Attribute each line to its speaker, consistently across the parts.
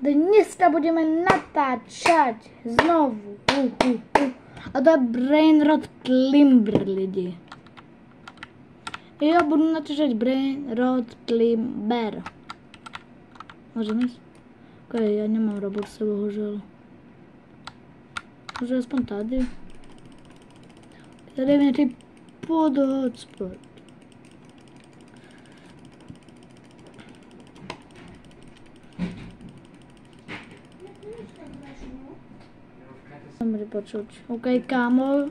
Speaker 1: Dnes to budeme natáčať znovu. A to je Brainrot Climber, lidi. Já budu natáčet Brainrot Climber. Můžeme jít? Ok, já nemám Robuxe, bohužel. Můžu aspoň tady. Tady je nějaký podhotspot. Můžu počuť. Ok, kámo.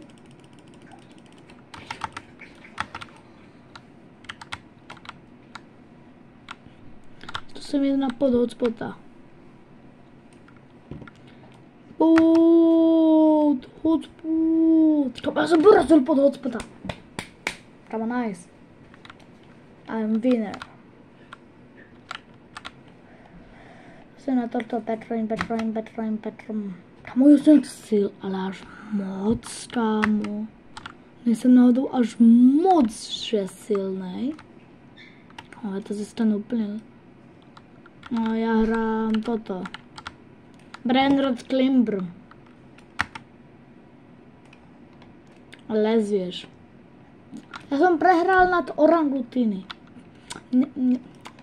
Speaker 1: To jsem jde na podhotspota. Hotspot. Kámo, já jsem porazil pod hotspota. Kámo, nice. I'm winner. Jsem na toto Petrom. Kámo, já jsem sil, ale až moc, kámo. Nejsem náhodou až moc že silnej. Ale to se stane úplně. No, já hrám toto. Brainrot Climber. Lezieš. Já jsem prehrál nad orangutiny.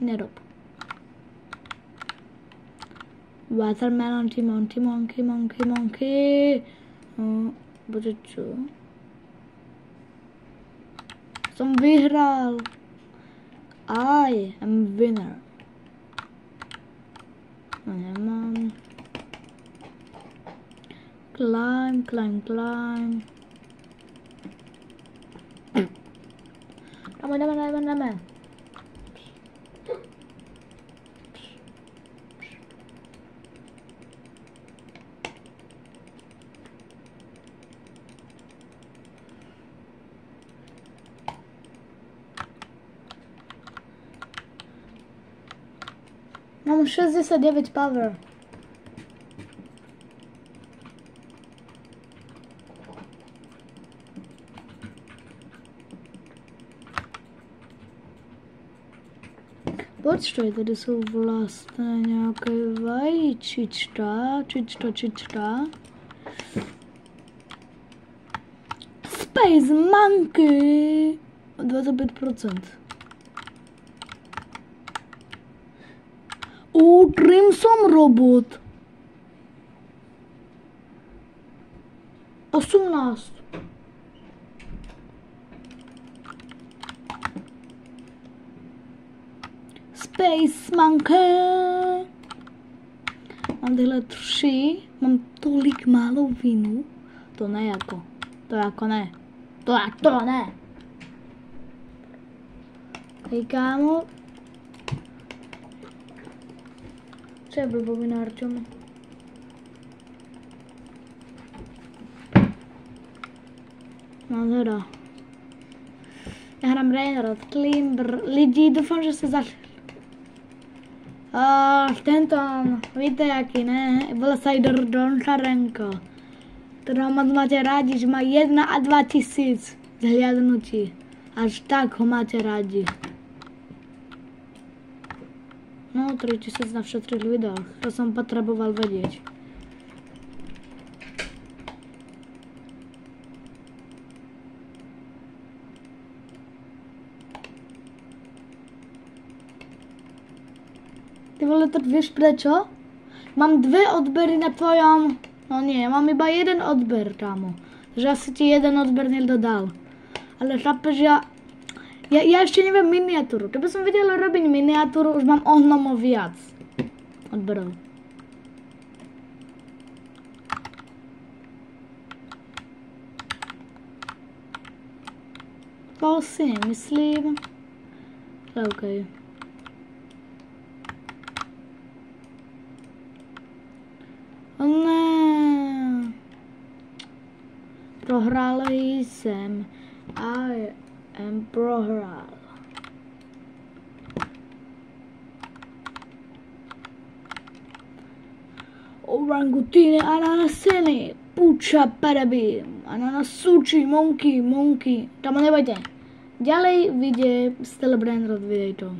Speaker 1: Nerob. Watermelon, monkey. Bože, čo? Jsem vyhrál. I am winner. No, nemám. Climb. Jdeme. Mám 69 power. Počkej, tady jsou vlastně nějaké vajíčička. Space Monkey. 25%. Crimson Robot. 18. Space Monkey. Mám tyhle 3. Mám tolik málo vinu. To ne. Hej, kámo. Co je blbovina, Arčom? No teda. Já hrám Brainrot Climber. Lidi, doufám, že se zašli. Tento, víte jaký, ne? Velosider Doncharenko. Kterého moc máte rádi, že má 1 a 2 tisíc zhlédnutí. Až tak ho máte rádi. No, 3000 na všech 3 videách. To jsem potřeboval vědět. Ty vole, to víš prečo? Mám 2 odbery na tvojom... No nie, mám iba 1 odber, kámo. Takže asi ti 1 odber někdo dal. Ale chápeš, ja ešte neviem miniatúru. Keby som vedela robiť miniatúru, už mám o hnomo viac odberov. To si nemyslím. Ale okej. O ne. Prohrál jsem. I am prohrál. Orangutiny, ananasiny, puča, paraby, ananasuči, monkey. Tam nebojte. Ďalej vidie Stella Brainrot, videj to.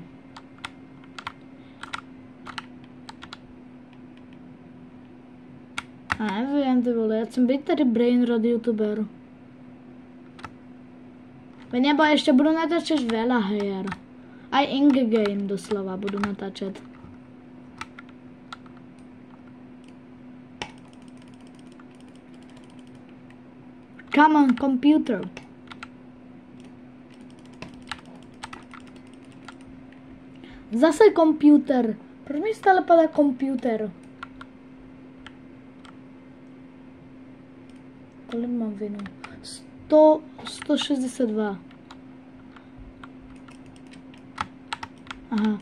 Speaker 1: Neviem, ty vole, ja chcem byť tady brainrod youtuber. Nebo ešte budú natáčať veľa hier. Aj in-game doslova budú natáčať. Come on, computer. Zase computer. Proč mi stále padá computer? Kolik mám vinu? 162. Aha.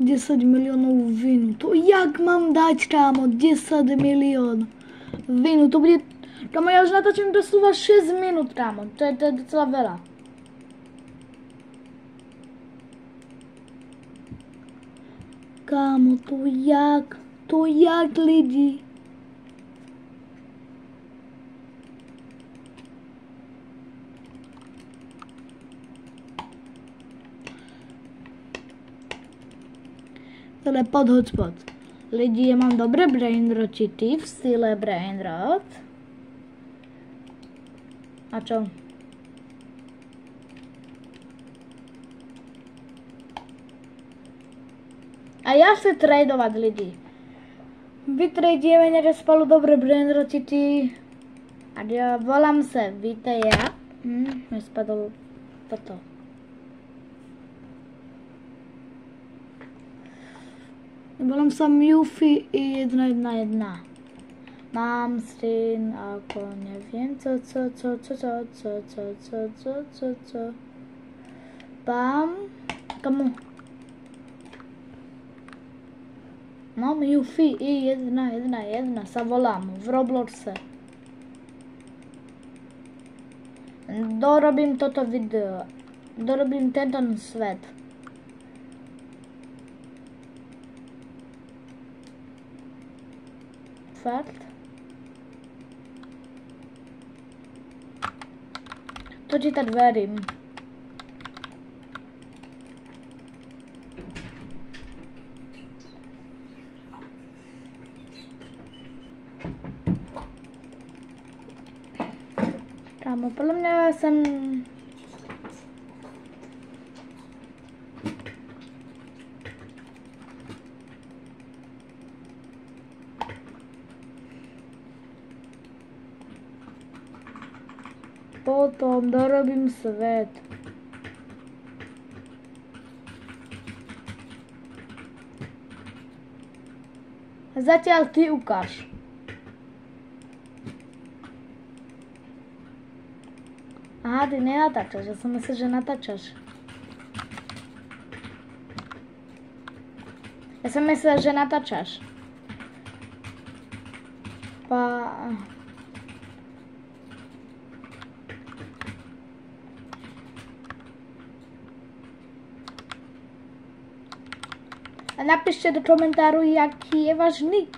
Speaker 1: $10 miliónov vinu. To jak mám dať, kámo? 10 milión vinu. To bude... Kámo, ja už natáčam doslova 6 minút, kámo. To je docela veľa. Kámo, to jak lidi. Tohle pod hotspot. Lidi, ja mám dobré brainrotity v style brainrot. A čo? A ja chcem tradovať lidi. Vytradujeme nejaké spolu dobré brainrotity. A ja volám sa Viteja. Mi spadlo toto. Volám sa Mufi 111. Mám syn ako neviem co. Bam. Komu? No, Mufi 111 sa volám v Robloxe. Dorobím toto video. Dorobím tento svet. Fakt? To ti tak verím. Kámo, podľa mňa som... Potom dorobím svet. Zatiaľ ty ukáž. Aha, ty nenatáčaš, ja som myslel, že natáčaš. Ja som myslel, že natáčaš. A napíšte do komentáru, jaký je váš nick.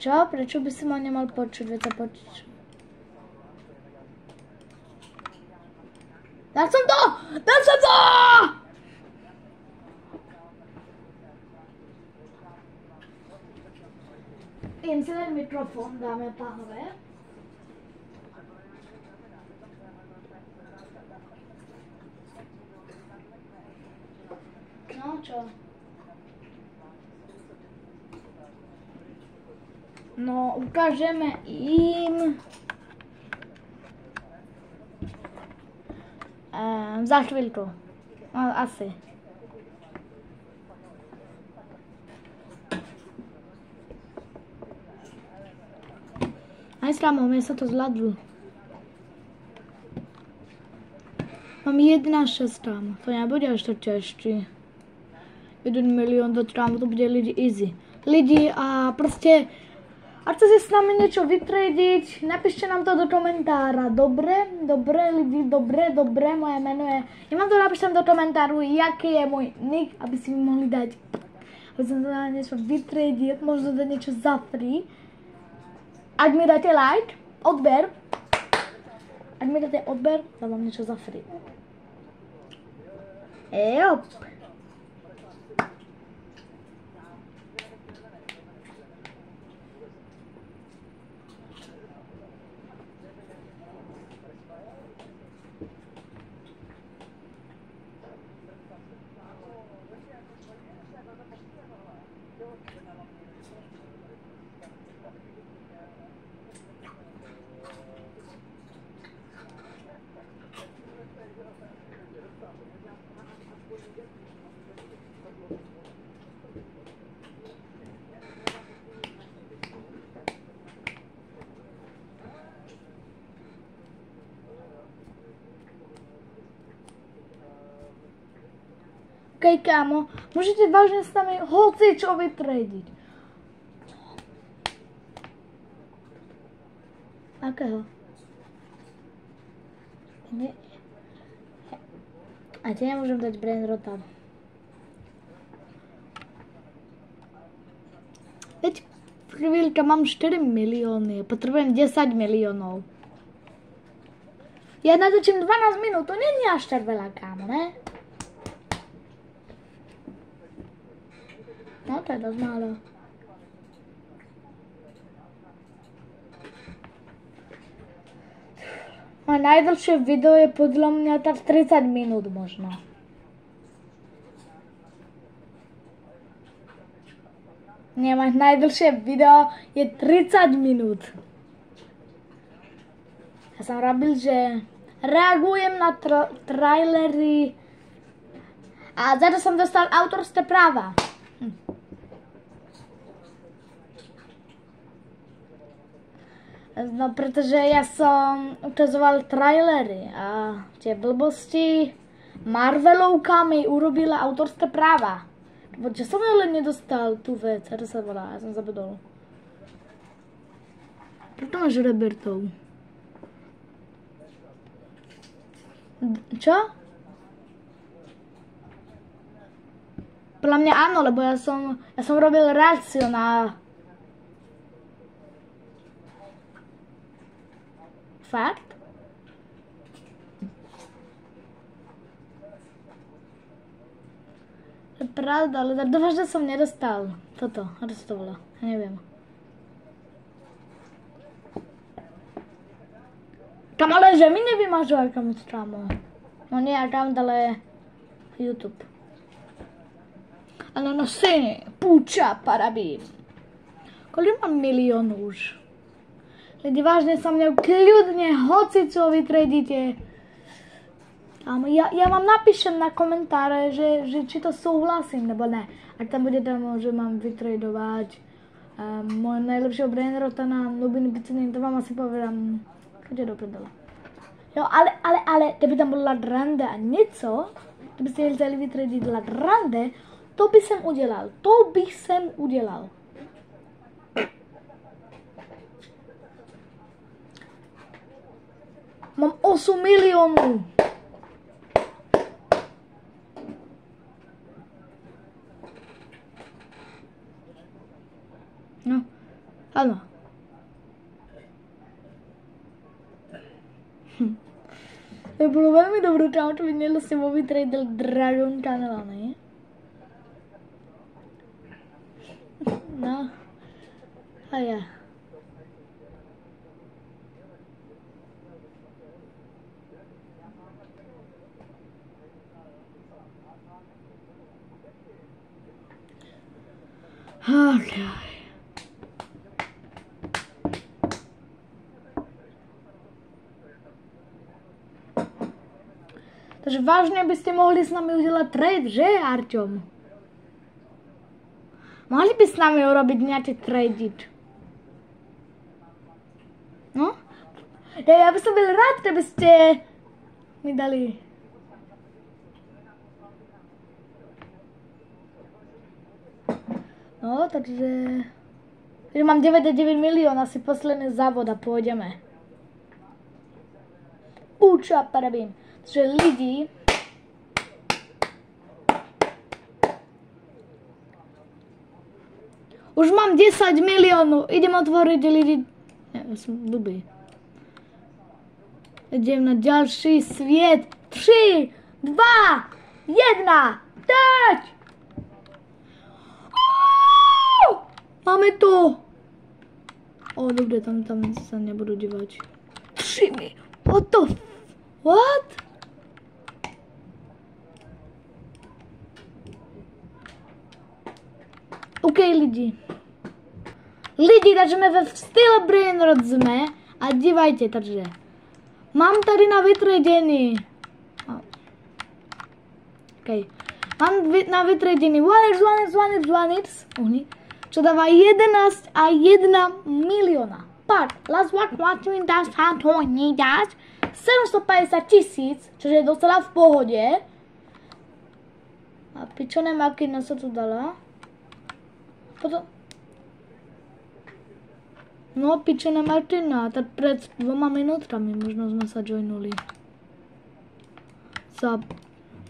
Speaker 1: Čo? Prečo by si ma nemal počuť? Veď sa počuť. Dal som to! Dal som to! Idem si dať mikrofón, dámy a pánové. čo? No, ukážeme im za chvíľku. Asi. Aj srámo, mne sa to zvládlo. Mám 1,6 tam. To nebude až tak ťažší. 1 milión do trámu, to bude lidi easy. Lidi a proste, ak chcete s nami niečo vytrediť, napíšte nám to do komentára. Dobre, lidi, dobre, moje meno je... Ja vám to napíšem do komentáru, jaký je môj nick, aby si mi mohli dať, aby som dala niečo vytrediť, možno dať niečo za free. Ak mi dáte like, odber, dávam niečo za free. Jop. Okej, kámo, môžete vážne s nami hocičo vytrediť. Akého? A ti nemôžem dať brainrota. Veď chvíľka, mám 4 milióny, potrebujem 10 miliónov. Ja natočím 12 minút, to nie je až tak veľa, kámo, ne? No to je dosť málo. Moje najdlhšie video je podľa mňa tak 30 minút možno. Nie, moje najdlhšie video je 30 minút. Ja som robil, že reagujem na trailery a za to som dostal autorské práva. No, pretože ja som ukazoval trailery a tie blbosti Marvelovka mi urobila autorské práva. Protože som len nedostal tú vec, ako sa volá, ja som zabudol. Preto máš Robertov. Čo? Podľa mňa áno, lebo ja som robil reakciu na... Fakt? To je pravda, ale dúfam, že som nedostal toto, ako sa to volá, ja neviem. Tam ale, že mi nevymažu account tam. No nie account, ale YouTube. Ale no si, púča, parabím. Koľko mám milión už? Lidi, vážne sa mňa kľudne, hoci čo vytredíte. Ja vám napíšem na komentáre, že či to súhlasím, nebo ne. Ak tam bude tam, že mám vytredovať môj najlepšieho brainrota na Nubiny Bicinin, to vám asi povedám. Chodě do prdele. Jo, ale, kdyby tam byla rande a něco, kdybyste chtěli vytredit rande, to bych sem udělal. Mám 8 milionů. No, ano. To bylo velmi dobré, kámo, to by mělo si vytradil Dragon kanál, ne? No. A já. Okay. Takže vážne by ste mohli s nami udelať trade, že, Arťom? Mohli by s nami urobiť nejaký trade? No? Ja by som byl rád, keby ste mi dali. No, takže mám 99 milión, asi posledný závod a pôjdeme. Uča, parabím. Takže lidi, už mám 10 miliónov, idem otvoriť lidi. Ja som blbý. Idem na ďalší sviet. 3, 2, 1, teď! Máme to! Dobre, tam sa nebudú dívať. 3 mi. What the what? OK, lidi. Takže my ve Steel Brainrot jsme a dívajte, takže. Mám tady na vytředění. OK. Mám na vytředění Waners. Čo dáva 11,1 milióna. Pak, last watch me dash Antoni dash 750 000, čo je docela v pohode. A pičoné makina sa tu dala. Potom... No, pičená Martina, tak pred 2 minútami možno sme sa joinuli.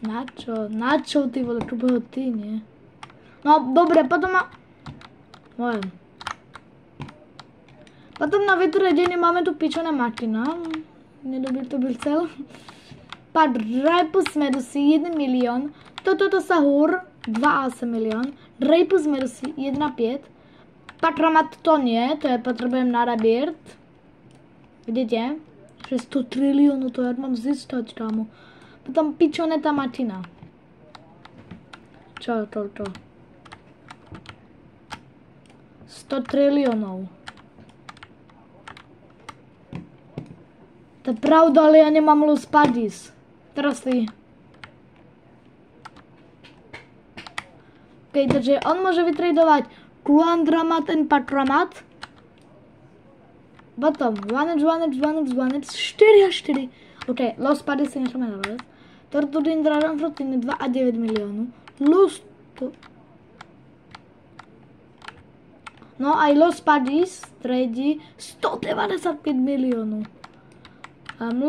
Speaker 1: Na čo, ty vole, čo bylo ty, nie? No, dobre, potom má... Potom na vytředění máme tu pičená Martina. Nedobrý to byl cel. Pak Dreypus Medusy 1 milion. Toto Sahur 2,8 milion. Dreypus Medusy 1,5. Patramat to nie, to je potřebujeme narabět. Vidíte? 100 trilionů, to já mám zjistit, kámo. Potom pičoneta Martina. Čo to? 100 trilionů. To je pravda, ale já nemám Los Padis. Teraz ty. OK, takže on může vytradovat Kuandramat and Patramat. Potom Wanage 4 a 4. OK, Los Padis si necháme na vás. Tortudin Dragon Fruitiny 2,9 milionů. No aj Los Padis trade 195 milionů.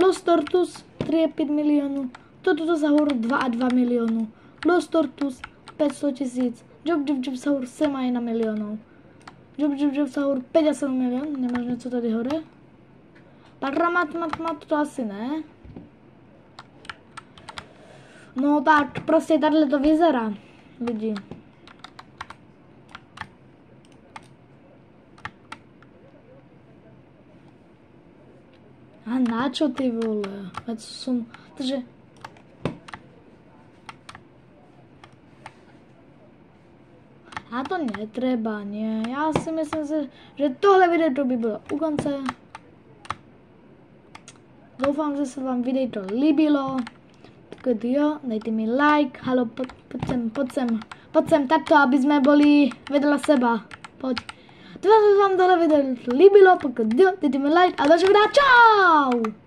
Speaker 1: Los Tortus 3,5 milionů. Toto Sahur 2,2 milionů. Los Tortus 500 000. Job Sahur 7,1 milionů. Job Sahur 5,7 milionů. Nemáš něco tady hore? Patramat to asi ne. No tak prostě tadyhle to vyzerá, lidi. A na čo ty vole? Veď som... Takže... A to netreba, nie. Já si myslím, že tohle video by bylo u konce. Doufám, že se vám video líbilo. Pokud jo, dejte mi like. Halo, poď sem takto, aby sme boli vedľa seba. Poď. Doufám, že vám tohle video líbilo. Pokud jo, dejte mi like a další videa. Čau!